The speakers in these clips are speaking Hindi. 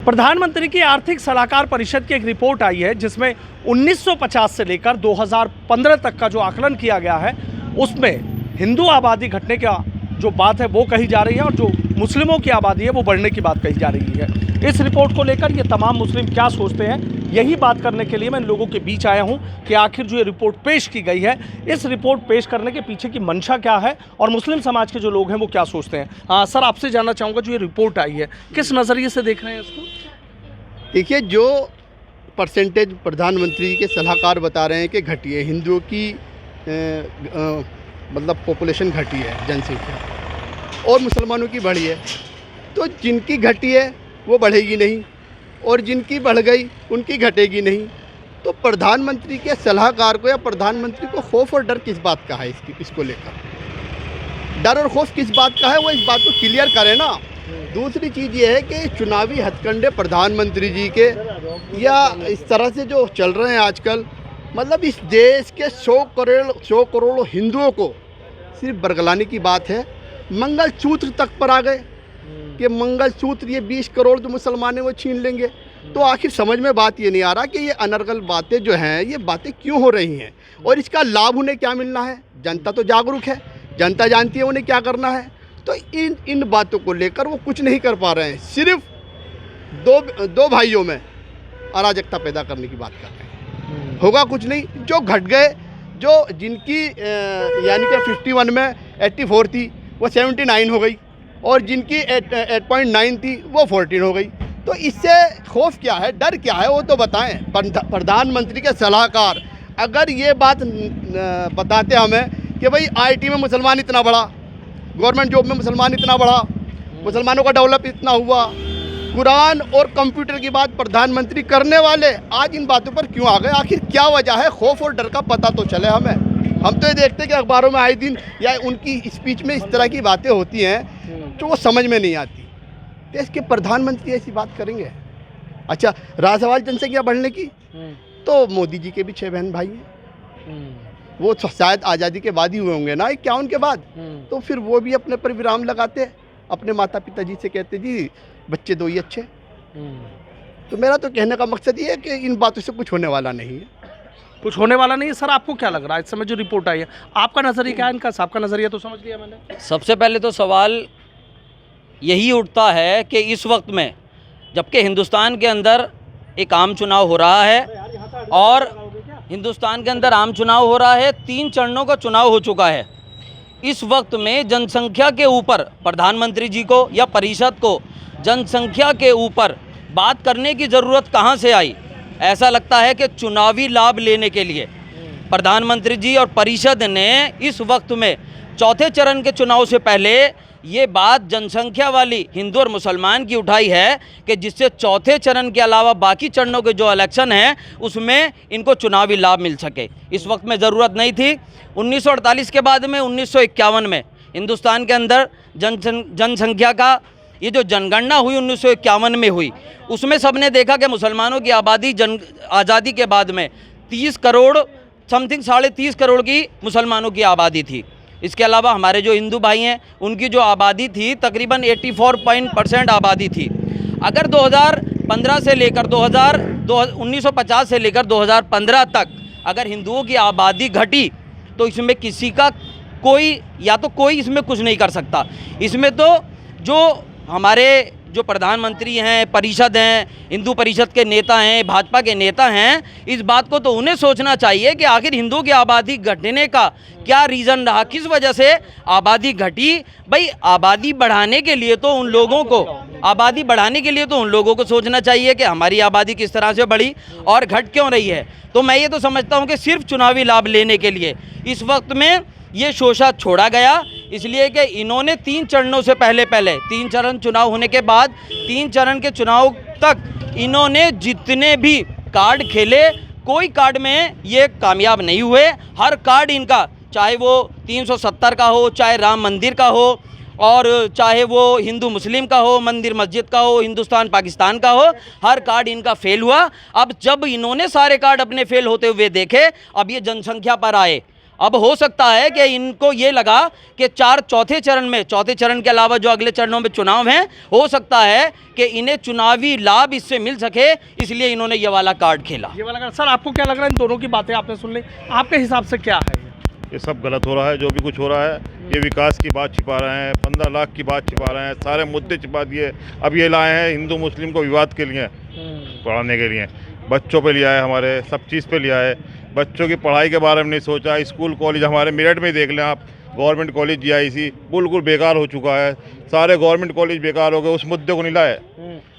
प्रधानमंत्री की आर्थिक सलाहकार परिषद की एक रिपोर्ट आई है जिसमें 1950 से लेकर 2015 तक का जो आकलन किया गया है उसमें हिंदू आबादी घटने का जो बात है वो कही जा रही है और जो मुस्लिमों की आबादी है वो बढ़ने की बात कही जा रही है। इस रिपोर्ट को लेकर ये तमाम मुस्लिम क्या सोचते हैं, यही बात करने के लिए मैं इन लोगों के बीच आया हूं कि आखिर जो ये रिपोर्ट पेश की गई है, इस रिपोर्ट पेश करने के पीछे की मंशा क्या है और मुस्लिम समाज के जो लोग हैं वो क्या सोचते हैं। सर, आपसे जानना चाहूँगा, जो ये रिपोर्ट आई है किस नज़रिए से देख रहे हैं इसको? देखिए, जो परसेंटेज प्रधानमंत्री के सलाहकार बता रहे हैं कि घटी है, हिंदुओं की मतलब पॉपुलेशन घटी है, जनसंख्या, और मुसलमानों की बढ़ी है, तो जिनकी घटी है वो बढ़ेगी नहीं और जिनकी बढ़ गई उनकी घटेगी नहीं। तो प्रधानमंत्री के सलाहकार को या प्रधानमंत्री को खौफ और डर किस बात का है? इसको लेकर डर और खौफ किस बात का है, वो इस बात को क्लियर करें ना। दूसरी चीज़ ये है कि चुनावी हथकंडे प्रधानमंत्री जी के या इस तरह से जो चल रहे हैं आजकल, मतलब इस देश के 100 करोड़ हिंदुओं को सिर्फ बरगलाने की बात है। मंगलसूत्र तक पर आ गए कि मंगलसूत्र ये 20 करोड़ जो मुसलमान हैं वो छीन लेंगे। तो आखिर समझ में बात ये नहीं आ रहा कि ये अनर्गल बातें जो हैं ये बातें क्यों हो रही हैं और इसका लाभ उन्हें क्या मिलना है। जनता तो जागरूक है, जनता जानती है उन्हें क्या करना है। तो इन बातों को लेकर वो कुछ नहीं कर पा रहे हैं, सिर्फ दो भाइयों में अराजकता पैदा करने की बात कर रहे हैं। होगा कुछ नहीं। जो घट गए, जो जिनकी यानी कि 51 में 84 थी वो 79 हो गई और जिनकी 8.9 थी वो 14 हो गई। तो इससे खौफ क्या है, डर क्या है, वो तो बताएं। प्रधानमंत्री के सलाहकार अगर ये बात बताते हमें कि भाई आईटी में मुसलमान इतना बढ़ा, गवर्नमेंट जॉब में मुसलमान इतना बढ़ा, मुसलमानों का डेवलप इतना हुआ, कुरान और कंप्यूटर की बात प्रधानमंत्री करने वाले आज इन बातों पर क्यों आ गए? आखिर क्या वजह है? खौफ और डर का पता तो चले हमें। हम तो ये देखते हैं कि अखबारों में आए दिन या उनकी स्पीच में इस तरह की बातें होती हैं जो वो समझ में नहीं आती। देश के प्रधानमंत्री ऐसी बात करेंगे? अच्छा, रहा सवाल जनसंख्या बढ़ने की, तो मोदी जी के भी 6 बहन भाई हैं, वो शायद आज़ादी के बाद ही हुए होंगे ना, 51 के बाद। तो फिर वो भी अपने पर विराम लगाते, अपने माता पिता जी से कहते जी बच्चे दो ही अच्छे। तो मेरा तो कहने का मकसद ये है कि इन बातों से कुछ होने वाला नहीं है। कुछ होने वाला नहीं है। सर, आपको क्या लग रहा है इस समय जो रिपोर्ट आई है, आपका नज़रिया क्या है? इनका आपका नज़रिया तो समझ लिया मैंने। सबसे पहले तो सवाल यही उठता है कि इस वक्त में जबकि हिंदुस्तान के अंदर एक आम चुनाव हो रहा है और हिंदुस्तान के अंदर आम चुनाव हो रहा है, 3 चरणों का चुनाव हो चुका है। इस वक्त में जनसंख्या के ऊपर प्रधानमंत्री जी को या परिषद को जनसंख्या के ऊपर बात करने की ज़रूरत कहाँ से आई? ऐसा लगता है कि चुनावी लाभ लेने के लिए प्रधानमंत्री जी और परिषद ने इस वक्त में चौथे चरण के चुनाव से पहले ये बात जनसंख्या वाली हिंदू और मुसलमान की उठाई है कि जिससे चौथे चरण के अलावा बाकी चरणों के जो इलेक्शन हैं उसमें इनको चुनावी लाभ मिल सके। इस वक्त में ज़रूरत नहीं थी। 1948 के बाद में 1951 में हिंदुस्तान के अंदर जनसंख्या का ये जो जनगणना हुई 1951 में हुई, उसमें सबने देखा कि मुसलमानों की आबादी आज़ादी के बाद में 30 करोड़ समथिंग 30.5 करोड़ की मुसलमानों की आबादी थी। इसके अलावा हमारे जो हिंदू भाई हैं उनकी जो आबादी थी तकरीबन 84% आबादी थी। अगर 2015 से लेकर 1950 से लेकर 2015 तक अगर हिंदुओं की आबादी घटी तो इसमें किसी का कोई इसमें कुछ नहीं कर सकता। इसमें तो जो हमारे जो प्रधानमंत्री हैं, परिषद हैं, हिंदू परिषद के नेता हैं, भाजपा के नेता हैं, इस बात को तो उन्हें सोचना चाहिए कि आखिर हिंदुओं की आबादी घटने का क्या रीज़न रहा, किस वजह से आबादी घटी। भाई आबादी बढ़ाने के लिए तो उन लोगों को सोचना चाहिए कि हमारी आबादी किस तरह से बढ़ी और घट क्यों रही है। तो मैं ये तो समझता हूँ कि सिर्फ चुनावी लाभ लेने के लिए इस वक्त में ये शोषा छोड़ा गया, इसलिए कि इन्होंने 3 चरणों से पहले 3 चरण चुनाव होने के बाद 3 चरण के चुनाव तक इन्होंने जितने भी कार्ड खेले कोई कार्ड में ये कामयाब नहीं हुए। हर कार्ड इनका, चाहे वो 370 का हो, चाहे राम मंदिर का हो और चाहे वो हिंदू मुस्लिम का हो, मंदिर मस्जिद का हो, हिंदुस्तान पाकिस्तान का हो, हर कार्ड इनका फेल हुआ। अब जब इन्होंने सारे कार्ड अपने फेल होते हुए देखे, अब ये जनसंख्या पर आए। अब हो सकता है कि इनको ये लगा कि चौथे चरण के अलावा जो अगले चरणों में चुनाव हैं, हो सकता है कि इन्हें चुनावी लाभ इससे मिल सके, इसलिए इन्होंने ये वाला कार्ड खेला। ये वाला कार्ड। सर आपको क्या लग रहा है, इन दोनों की बातें आपने सुन ली, आपके हिसाब से क्या है? ये सब गलत हो रहा है। जो भी कुछ हो रहा है, ये विकास की बात छिपा रहे हैं, 15 लाख की बात छिपा रहे हैं, सारे मुद्दे छिपा दिए। अब ये लाए हैं हिंदू मुस्लिम को विवाद के लिए, पढ़ाने के लिए, बच्चों पे लिया है, हमारे सब चीज़ पे लिया है। बच्चों की पढ़ाई के बारे में नहीं सोचा। स्कूल कॉलेज हमारे मेरठ में देख लें आप, गवर्नमेंट कॉलेज GIC बिल्कुल बेकार हो चुका है, सारे गवर्नमेंट कॉलेज बेकार हो गए। उस मुद्दे को नहीं लाए,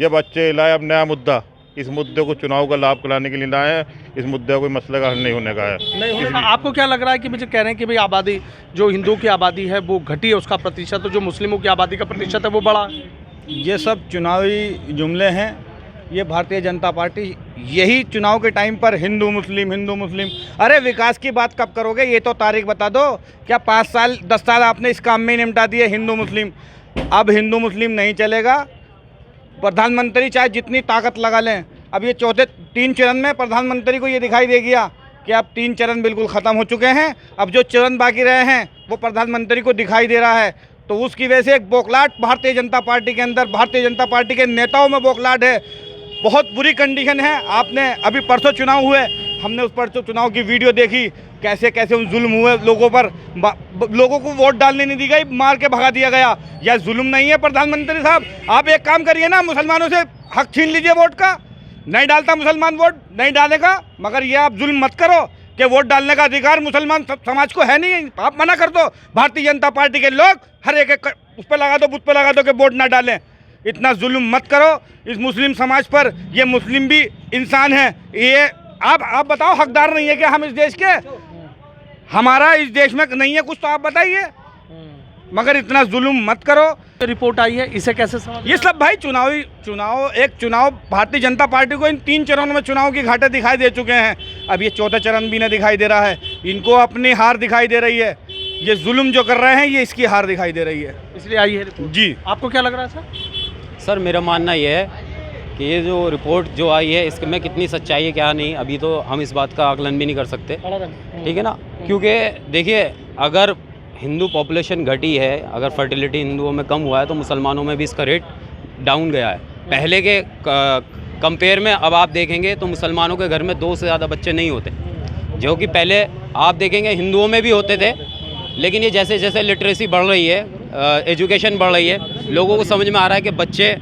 ये बच्चे लाए। अब नया मुद्दा, इस मुद्दे को चुनाव का लाभ कराने के लिए लाए हैं। इस मुद्दे को कोई मसले का हल नहीं होने का है। नहीं होने का। आपको क्या लग रहा है कि मुझे कह रहे हैं कि भाई आबादी जो हिंदू की आबादी है वो घटी है उसका प्रतिशत, और जो मुस्लिमों की आबादी का प्रतिशत है वो बढ़ा? ये सब चुनावी जुमले हैं। ये भारतीय जनता पार्टी यही चुनाव के टाइम पर हिंदू मुस्लिम, अरे विकास की बात कब करोगे? ये तो तारीख बता दो। क्या 5 साल 10 साल आपने इस काम में निपटा दिए हिंदू मुस्लिम? अब हिंदू मुस्लिम नहीं चलेगा। प्रधानमंत्री चाहे जितनी ताकत लगा लें, अब ये चौथे 3 चरण में प्रधानमंत्री को ये दिखाई दे गया कि अब 3 चरण बिल्कुल ख़त्म हो चुके हैं। अब जो चरण बाकी रहे हैं वो प्रधानमंत्री को दिखाई दे रहा है। तो उसकी वजह से एक बौखलाहट भारतीय जनता पार्टी के अंदर, भारतीय जनता पार्टी के नेताओं में बौखलाहट है। बहुत बुरी कंडीशन है। आपने अभी परसों चुनाव हुए, हमने उस परसों चुनाव की वीडियो देखी, कैसे कैसे उन जुल्म हुए लोगों पर। लोगों को वोट डालने नहीं दी गई, मार के भगा दिया गया। यह जुल्म नहीं है प्रधानमंत्री साहब? आप एक काम करिए ना, मुसलमानों से हक छीन लीजिए वोट का। नहीं डालता मुसलमान वोट, नहीं डालेगा, मगर ये आप जुल्म मत करो कि वोट डालने का अधिकार मुसलमान समाज को है नहीं। आप मना कर दो। भारतीय जनता पार्टी के लोग हर एक उस पर लगा दो, बुथ पे लगा दो कि वोट ना डालें। इतना जुल्म मत करो इस मुस्लिम समाज पर। ये मुस्लिम भी इंसान है। ये आप बताओ, हकदार नहीं है क्या हम इस देश के? हमारा इस देश में नहीं है कुछ तो आप बताइए, मगर इतना जुल्म मत करो। रिपोर्ट आई है, इसे कैसे समझ? ये सब भाई चुनाव भारतीय जनता पार्टी को इन 3 चरणों में चुनाव की घाटे दिखाई दे चुके हैं। अब ये चौथा चरण भी नहीं दिखाई दे रहा है। इनको अपनी हार दिखाई दे रही है। ये जुल्म जो कर रहे हैं ये इसकी हार दिखाई दे रही है, इसलिए आई है रिपोर्ट। जी। आपको क्या लग रहा है सर? सर मेरा मानना ये है कि ये जो रिपोर्ट जो आई है इसमें कितनी सच्चाई है क्या नहीं, अभी तो हम इस बात का आकलन भी नहीं कर सकते, ठीक है ना। क्योंकि देखिए, अगर हिंदू पॉपुलेशन घटी है, अगर फर्टिलिटी हिंदुओं में कम हुआ है, तो मुसलमानों में भी इसका रेट डाउन गया है। पहले के कंपेयर में अब आप देखेंगे तो मुसलमानों के घर में 2 से ज़्यादा बच्चे नहीं होते, जो कि पहले आप देखेंगे हिंदुओं में भी होते थे। लेकिन ये जैसे जैसे लिटरेसी बढ़ रही है, एजुकेशन बढ़ रही है, लोगों को समझ में आ रहा है कि बच्चे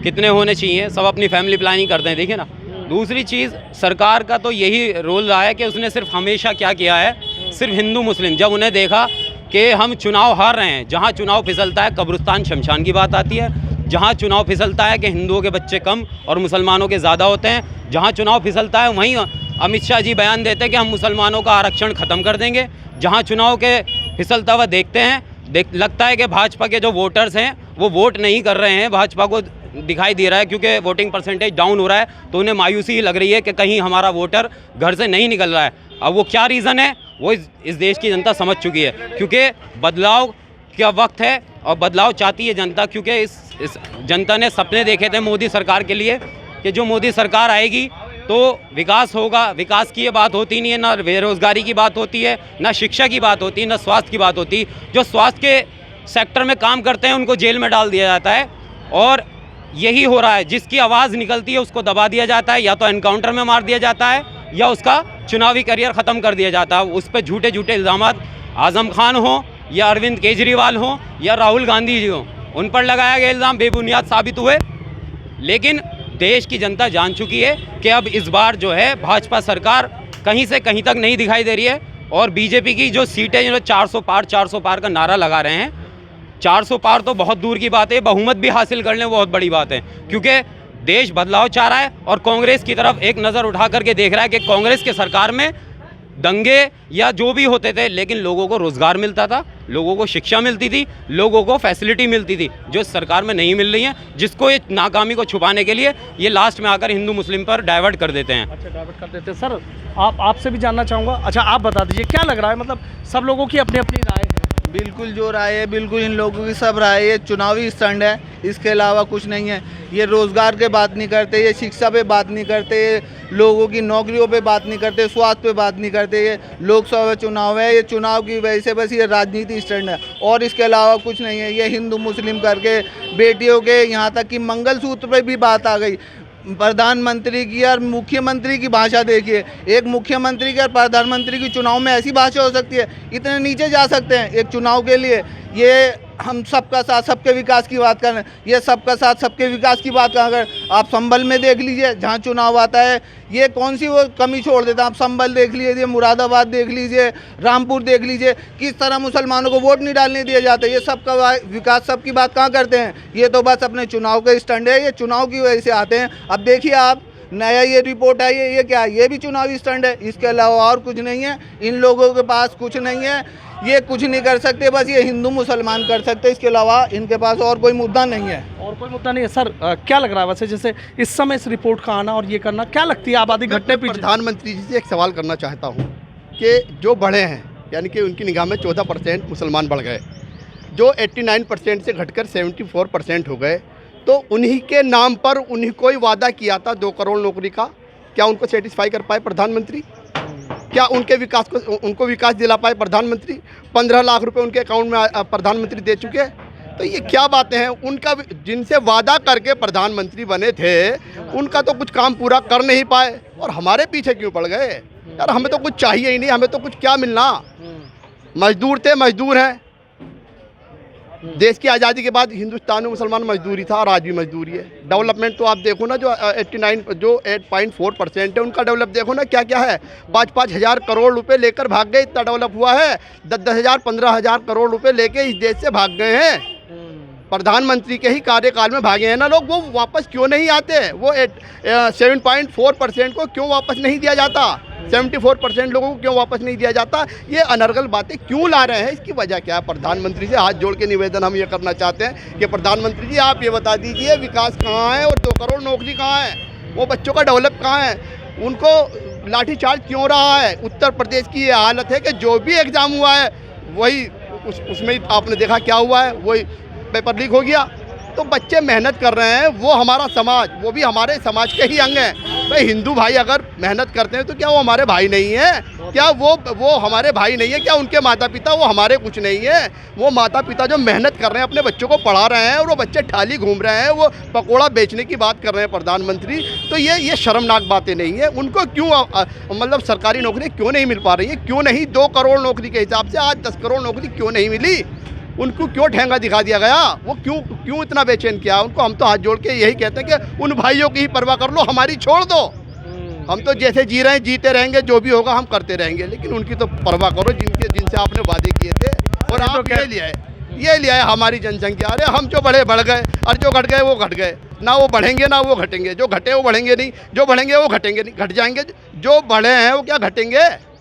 कितने होने चाहिए, सब अपनी फैमिली प्लानिंग करते हैं, देखिए ना। दूसरी चीज़, सरकार का तो यही रोल रहा है कि उसने सिर्फ हमेशा क्या किया है, सिर्फ हिंदू मुस्लिम, जब उन्हें देखा कि हम चुनाव हार रहे हैं, जहाँ चुनाव फिसलता है कब्रिस्तान शमशान की बात आती है, जहाँ चुनाव फिसलता है कि हिंदुओं के बच्चे कम और मुसलमानों के ज़्यादा होते हैं, जहाँ चुनाव फिसलता है वहीं अमित शाह जी बयान देते हैं कि हम मुसलमानों का आरक्षण ख़त्म कर देंगे। जहाँ चुनाव के फिसलता हुआ देखते हैं, लगता है कि भाजपा के जो वोटर्स हैं वो वोट नहीं कर रहे हैं, भाजपा को दिखाई दे रहा है क्योंकि वोटिंग परसेंटेज डाउन हो रहा है, तो उन्हें मायूसी लग रही है कि कहीं हमारा वोटर घर से नहीं निकल रहा है। अब वो क्या रीज़न है वो इस देश की जनता समझ चुकी है, क्योंकि बदलाव का वक्त है और बदलाव चाहती है जनता। क्योंकि इस जनता ने सपने देखे थे मोदी सरकार के लिए कि जो मोदी सरकार आएगी तो विकास होगा। विकास की ये बात होती नहीं है, ना बेरोज़गारी की बात होती है, ना शिक्षा की बात होती है, ना स्वास्थ्य की बात होती। जो स्वास्थ्य के सेक्टर में काम करते हैं उनको जेल में डाल दिया जाता है, और यही हो रहा है। जिसकी आवाज़ निकलती है उसको दबा दिया जाता है, या तो एनकाउंटर में मार दिया जाता है या उसका चुनावी करियर ख़त्म कर दिया जाता है। उस पर झूठे झूठे इल्ज़ाम आज़म खान हो या अरविंद केजरीवाल हो या राहुल गांधी जी हो, उन पर लगाया गया इल्ज़ाम बेबुनियाद साबित हुए। लेकिन देश की जनता जान चुकी है कि अब इस बार जो है भाजपा सरकार कहीं से कहीं तक नहीं दिखाई दे रही है, और बीजेपी की जो सीटें जो 400 पार का नारा लगा रहे हैं, 400 पार तो बहुत दूर की बात है, बहुमत भी हासिल कर लें बहुत बड़ी बात है। क्योंकि देश बदलाव चाह रहा है और कांग्रेस की तरफ एक नज़र उठा करके देख रहा है कि कांग्रेस के सरकार में दंगे या जो भी होते थे, लेकिन लोगों को रोज़गार मिलता था, लोगों को शिक्षा मिलती थी, लोगों को फैसिलिटी मिलती थी, जो इस सरकार में नहीं मिल रही है, जिसको ये नाकामी को छुपाने के लिए ये लास्ट में आकर हिंदू मुस्लिम पर डाइवर्ट कर देते हैं। अच्छा, डाइवर्ट कर देते हैं। सर आपसे भी जानना चाहूँगा, अच्छा आप बता दीजिए क्या लग रहा है, मतलब सब लोगों की अपनी अपनी राय है, बिल्कुल जो राय है, बिल्कुल इन लोगों की सब राय है, ये चुनावी स्टंट है, इसके अलावा कुछ नहीं है। ये रोज़गार के बात नहीं करते, ये शिक्षा पे बात नहीं करते, ये लोगों की नौकरियों पे बात नहीं करते, स्वास्थ्य पे बात नहीं करते। ये लोकसभा चुनाव है, ये चुनाव की वजह से बस ये राजनीति स्टंट है और इसके अलावा कुछ नहीं है। ये हिंदू मुस्लिम करके बेटियों के, यहाँ तक कि मंगलसूत्र पे भी बात आ गई। प्रधानमंत्री की और मुख्यमंत्री की भाषा देखिए, एक मुख्यमंत्री की और प्रधानमंत्री की चुनाव में ऐसी भाषा हो सकती है? इतने नीचे जा सकते हैं एक चुनाव के लिए? ये हम सबका साथ सबके विकास की बात कर रहे हैं, ये सबका साथ सबके विकास की बात कर, आप संभल में देख लीजिए जहाँ चुनाव आता है, ये कौन सी वो कमी छोड़ देता है? आप संभल देख लीजिए, मुरादाबाद देख लीजिए, रामपुर देख लीजिए, किस तरह मुसलमानों को वोट नहीं डालने दिए जाते। ये सबका विकास सबकी बात कहाँ करते हैं? ये तो बस अपने चुनाव के स्टंट है, ये चुनाव की वजह से आते हैं। अब देखिए आप, नया ये रिपोर्ट आई है, ये क्या है? ये भी चुनावी स्टंट है, इसके अलावा और कुछ नहीं है। इन लोगों के पास कुछ नहीं है, ये कुछ नहीं कर सकते, बस ये हिंदू मुसलमान कर सकते, इसके अलावा इनके पास और कोई मुद्दा नहीं है। और कोई मुद्दा नहीं है। सर क्या लग रहा है वैसे, जैसे इस समय इस रिपोर्ट का आना और ये करना, क्या लगती है आबादी घटने पीछे? प्रधानमंत्री जी से एक सवाल करना चाहता हूँ कि जो बढ़े हैं, यानी कि उनकी निगाह में 14% मुसलमान बढ़ गए, जो 89% से घटकर 74% हो गए, तो उन्हीं के नाम पर उन्हीं को ही वादा किया था 2 करोड़ नौकरी का, क्या उनको सेटिस्फाई कर पाए प्रधानमंत्री? क्या उनके विकास को, उनको विकास दिला पाए प्रधानमंत्री? 15 लाख रुपए उनके अकाउंट में प्रधानमंत्री दे चुके हैं। तो ये क्या बातें हैं? उनका जिनसे वादा करके प्रधानमंत्री बने थे, उनका तो कुछ काम पूरा कर नहीं पाए और हमारे पीछे क्यों पड़ गए? यार हमें तो कुछ चाहिए ही नहीं, हमें तो कुछ क्या मिलना? मजदूर थे, मजदूर हैं। देश की आज़ादी के बाद हिंदुस्तान में मुसलमान मजदूरी था और आज भी मजदूरी है। डेवलपमेंट तो आप देखो ना, जो 8.4% है उनका डेवलप देखो ना, क्या क्या है। 5-5 हज़ार करोड़ रुपए लेकर भाग गए, इतना डेवलप हुआ है। 10-10 हज़ार 15 हज़ार करोड़ रुपए लेके इस देश से भाग गए हैं। प्रधानमंत्री के ही कार्यकाल में भागे हैं ना लोग, वो वापस क्यों नहीं आते? वो 7.4% को क्यों वापस नहीं दिया जाता? 74% लोगों को क्यों वापस नहीं दिया जाता? ये अनर्गल बातें क्यों ला रहे हैं? इसकी वजह क्या है? प्रधानमंत्री से हाथ जोड़ के निवेदन हम ये करना चाहते हैं कि प्रधानमंत्री जी आप ये बता दीजिए, विकास कहाँ है और 2 करोड़ नौकरी कहाँ है? वो बच्चों का डेवलप कहाँ है? उनको लाठीचार्ज क्यों रहा है? उत्तर प्रदेश की ये हालत है कि जो भी एग्ज़ाम हुआ है वही उसमें आपने देखा क्या हुआ है, वही पेपर लीक हो गया। तो बच्चे मेहनत कर रहे हैं, वो हमारा समाज, वो भी हमारे समाज के ही अंग हैं। भाई हिंदू भाई अगर मेहनत करते हैं तो क्या वो हमारे भाई नहीं है? क्या वो हमारे भाई नहीं है? क्या उनके माता पिता वो हमारे कुछ नहीं है? वो माता पिता जो मेहनत कर रहे हैं, अपने बच्चों को पढ़ा रहे हैं और वो बच्चे ठाली घूम रहे हैं, वो पकोड़ा बेचने की बात कर रहे हैं प्रधानमंत्री, तो ये शर्मनाक बातें नहीं है? उनको क्यों मतलब सरकारी नौकरी क्यों नहीं मिल पा रही है? क्यों नहीं 2 करोड़ नौकरी के हिसाब से आज 10 करोड़ नौकरी क्यों नहीं मिली? उनको क्यों ठेंगा दिखा दिया गया? वो क्यों इतना बेचैन किया उनको? हम तो हाथ जोड़ के यही कहते हैं कि उन भाइयों की ही परवाह कर लो, हमारी छोड़ दो। हम तो जैसे जी रहे हैं जीते रहेंगे, जो भी होगा हम करते रहेंगे, लेकिन उनकी तो परवाह करो जिनसे आपने वादे किए थे। और आप ये लिया है हमारी जनसंख्या। अरे हम जो बढ़े बढ़ गए और जो घट गए वो घट गए, ना वो बढ़ेंगे ना वो घटेंगे। जो घटे वो बढ़ेंगे नहीं, जो बढ़ेंगे वो घटेंगे नहीं, घट जाएंगे। जो बढ़े हैं वो क्या घटेंगे?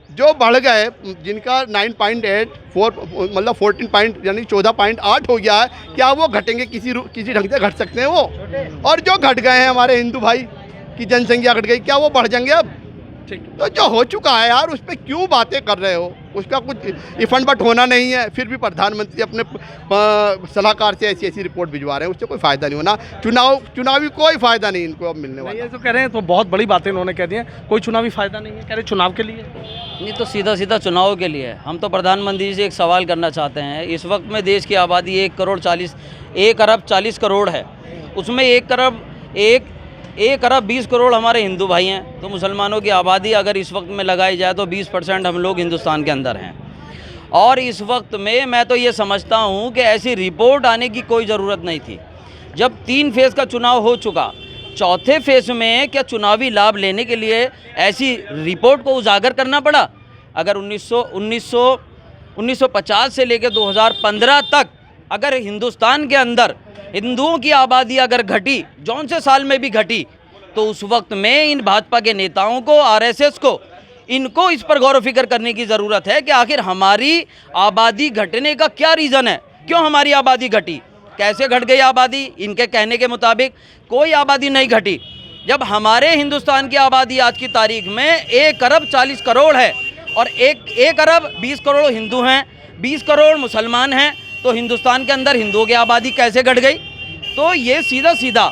जो बढ़ गए, जिनका 9.84 मतलब 14 पॉइंट यानी 14.8 हो गया है, क्या वो घटेंगे? किसी ढंग से घट सकते हैं वो? और जो घट गए हैं हमारे हिंदू भाई की जनसंख्या घट गई, क्या वो बढ़ जाएंगे अब? तो जो हो चुका है यार, उस पर क्यों बातें कर रहे हो? उसका कुछ इफंड बट होना नहीं है। फिर भी प्रधानमंत्री अपने सलाहकार से ऐसी रिपोर्ट भिजवा रहे हैं, उससे कोई फ़ायदा नहीं होना। चुनावी कोई फ़ायदा नहीं इनको अब मिलने वाला। ये तो कह रहे हैं, तो बहुत बड़ी बातें इन्होंने कह दी हैं, कोई चुनावी फ़ायदा नहीं है, कह रहे चुनाव के लिए नहीं तो सीधा सीधा चुनाव के लिए। हम तो प्रधानमंत्री से एक सवाल करना चाहते हैं। इस वक्त में देश की आबादी 1 अरब 40 करोड़ है, उसमें 1 अरब 20 करोड़ हमारे हिंदू भाई हैं। तो मुसलमानों की आबादी अगर इस वक्त में लगाई जाए तो 20% हम लोग हिंदुस्तान के अंदर हैं। और इस वक्त में मैं तो ये समझता हूँ कि ऐसी रिपोर्ट आने की कोई ज़रूरत नहीं थी। जब 3 फेज़ का चुनाव हो चुका, 4थे फेज़ में क्या चुनावी लाभ लेने के लिए ऐसी रिपोर्ट को उजागर करना पड़ा? अगर 1950 से लेकर 2015 तक अगर हिंदुस्तान के अंदर हिंदुओं की आबादी अगर घटी, जौन से साल में भी घटी, तो उस वक्त में इन भाजपा के नेताओं को, आरएसएस को, इनको इस पर गौर फिक्र करने की ज़रूरत है कि आखिर हमारी आबादी घटने का क्या रीज़न है? क्यों हमारी आबादी घटी? कैसे घट गई आबादी? इनके कहने के मुताबिक कोई आबादी नहीं घटी। जब हमारे हिंदुस्तान की आबादी आज की तारीख में 1 अरब 40 करोड़ है और 1 अरब 20 करोड़ हिंदू हैं, 20 करोड़ मुसलमान हैं तो हिंदुस्तान के अंदर हिंदुओं की आबादी कैसे घट गई? तो ये सीधा सीधा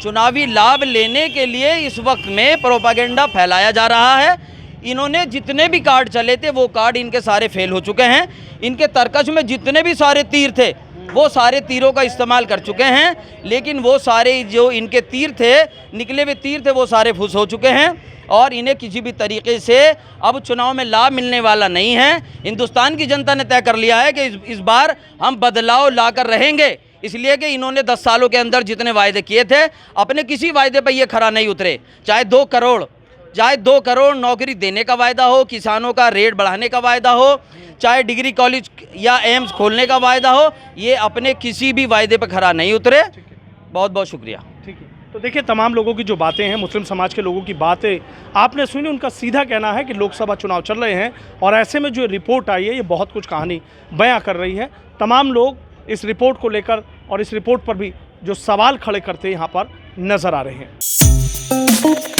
चुनावी लाभ लेने के लिए इस वक्त में प्रोपागेंडा फैलाया जा रहा है। इन्होंने जितने भी कार्ड चले थे वो कार्ड इनके सारे फेल हो चुके हैं। इनके तरकश में जितने भी सारे तीर थे वो सारे तीरों का इस्तेमाल कर चुके हैं, लेकिन वो सारे जो इनके तीर थे, निकले हुए तीर थे, वो सारे फुस हो चुके हैं और इन्हें किसी भी तरीके से अब चुनाव में लाभ मिलने वाला नहीं है। हिंदुस्तान की जनता ने तय कर लिया है कि इस बार हम बदलाव लाकर रहेंगे, इसलिए कि इन्होंने 10 सालों के अंदर जितने वायदे किए थे अपने किसी वायदे पर ये खरा नहीं उतरे। चाहे 2 करोड़ नौकरी देने का वायदा हो, किसानों का रेट बढ़ाने का वायदा हो, चाहे डिग्री कॉलेज या एम्स खोलने का वायदा हो, ये अपने किसी भी वायदे पर खरा नहीं उतरे। बहुत बहुत शुक्रिया। ठीक है, तो देखिए तमाम लोगों की जो बातें हैं, मुस्लिम समाज के लोगों की बातें आपने सुनी। उनका सीधा कहना है कि लोकसभा चुनाव चल रहे हैं और ऐसे में जो रिपोर्ट आई है ये बहुत कुछ कहानी बयां कर रही है। तमाम लोग इस रिपोर्ट को लेकर और इस रिपोर्ट पर भी जो सवाल खड़े करते यहाँ पर नज़र आ रहे हैं।